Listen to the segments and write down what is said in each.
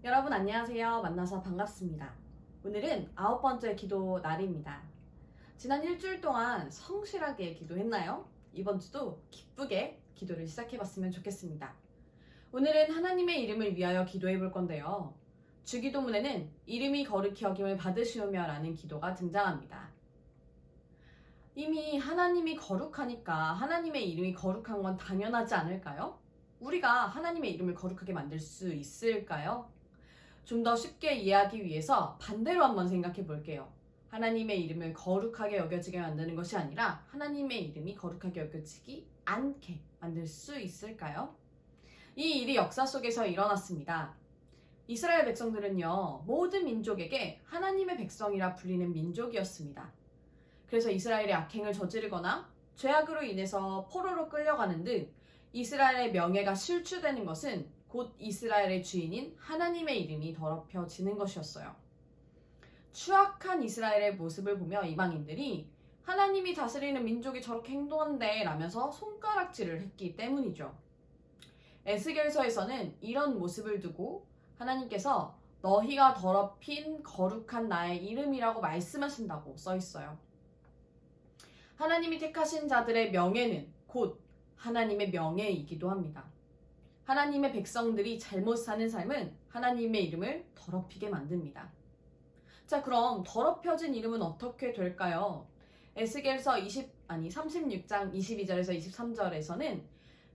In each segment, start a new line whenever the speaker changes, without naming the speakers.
여러분 안녕하세요. 만나서 반갑습니다. 오늘은 9번째 기도 날입니다. 지난 일주일 동안 성실하게 기도했나요? 이번 주도 기쁘게 기도를 시작해봤으면 좋겠습니다. 오늘은 하나님의 이름을 위하여 기도해 볼 건데요. 주기도문에는 이름이 거룩히 여김을 받으시오며 라는 기도가 등장합니다. 이미 하나님이 거룩하니까 하나님의 이름이 거룩한 건 당연하지 않을까요? 우리가 하나님의 이름을 거룩하게 만들 수 있을까요? 좀 더 쉽게 이해하기 위해서 반대로 한번 생각해 볼게요. 하나님의 이름을 거룩하게 여겨지게 만드는 것이 아니라 하나님의 이름이 거룩하게 여겨지지 않게 만들 수 있을까요? 이 일이 역사 속에서 일어났습니다. 이스라엘 백성들은요, 모든 민족에게 하나님의 백성이라 불리는 민족이었습니다. 그래서 이스라엘의 악행을 저지르거나 죄악으로 인해서 포로로 끌려가는 등 이스라엘의 명예가 실추되는 것은 곧 이스라엘의 주인인 하나님의 이름이 더럽혀지는 것이었어요. 추악한 이스라엘의 모습을 보며 이방인들이 하나님이 다스리는 민족이 저렇게 행동한대 라면서 손가락질을 했기 때문이죠. 에스겔서에서는 이런 모습을 두고 하나님께서 너희가 더럽힌 거룩한 나의 이름이라고 말씀하신다고 써 있어요. 하나님이 택하신 자들의 명예는 곧 하나님의 명예이기도 합니다. 하나님의 백성들이 잘못 사는 삶은 하나님의 이름을 더럽히게 만듭니다. 자, 그럼 더럽혀진 이름은 어떻게 될까요? 에스겔서 36장 22절에서 23절에서는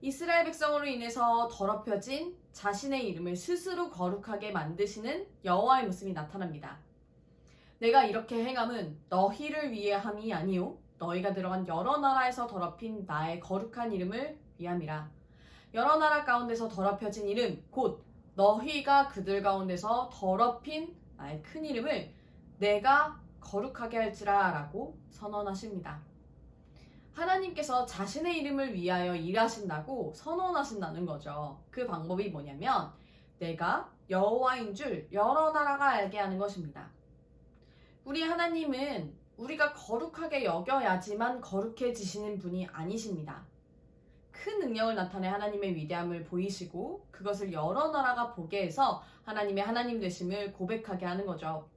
이스라엘 백성으로 인해서 더럽혀진 자신의 이름을 스스로 거룩하게 만드시는 여호와의 모습이 나타납니다. 내가 이렇게 행함은 너희를 위해 함이 아니요 너희가 들어간 여러 나라에서 더럽힌 나의 거룩한 이름을 위함이라. 여러 나라 가운데서 더럽혀진 이름 곧 너희가 그들 가운데서 더럽힌 나의 큰 이름을 내가 거룩하게 할지라 라고 선언하십니다. 하나님께서 자신의 이름을 위하여 일하신다고 선언하신다는 거죠. 그 방법이 뭐냐면 내가 여호와인 줄 여러 나라가 알게 하는 것입니다. 우리 하나님은 우리가 거룩하게 여겨야지만 거룩해지시는 분이 아니십니다. 큰 능력을 나타내 하나님의 위대함을 보이시고 그것을 여러 나라가 보게 해서 하나님의 하나님 되심을 고백하게 하는 거죠.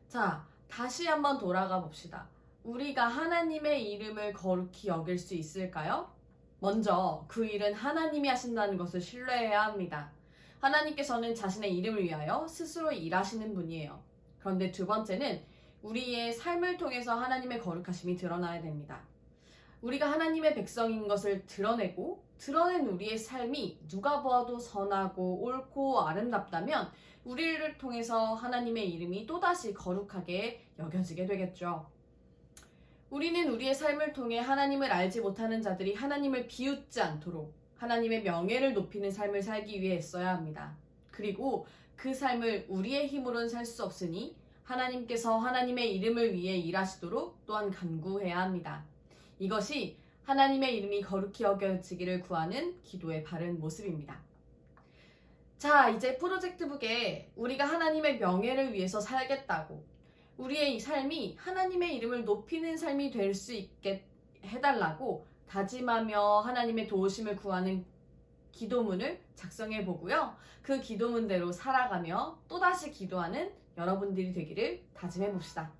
자, 다시 한번 돌아가 봅시다. 우리가 하나님의 이름을 거룩히 여길 수 있을까요? 먼저 그 일은 하나님이 하신다는 것을 신뢰해야 합니다. 하나님께서는 자신의 이름을 위하여 스스로 일하시는 분이에요. 그런데 두 번째는 우리의 삶을 통해서 하나님의 거룩하심이 드러나야 됩니다. 우리가 하나님의 백성인 것을 드러내고 드러낸 우리의 삶이 누가 보아도 선하고 옳고 아름답다면 우리를 통해서 하나님의 이름이 또다시 거룩하게 여겨지게 되겠죠. 우리는 우리의 삶을 통해 하나님을 알지 못하는 자들이 하나님을 비웃지 않도록 하나님의 명예를 높이는 삶을 살기 위해 애써야 합니다. 그리고 그 삶을 우리의 힘으로는 살 수 없으니 하나님께서 하나님의 이름을 위해 일하시도록 또한 간구해야 합니다. 이것이 하나님의 이름이 거룩히 여겨지기를 구하는 기도의 바른 모습입니다. 자, 이제 프로젝트북에 우리가 하나님의 명예를 위해서 살겠다고 우리의 삶이 하나님의 이름을 높이는 삶이 될 수 있게 해달라고 다짐하며 하나님의 도우심을 구하는 기도문을 작성해 보고요. 그 기도문대로 살아가며 또다시 기도하는 여러분들이 되기를 다짐해 봅시다.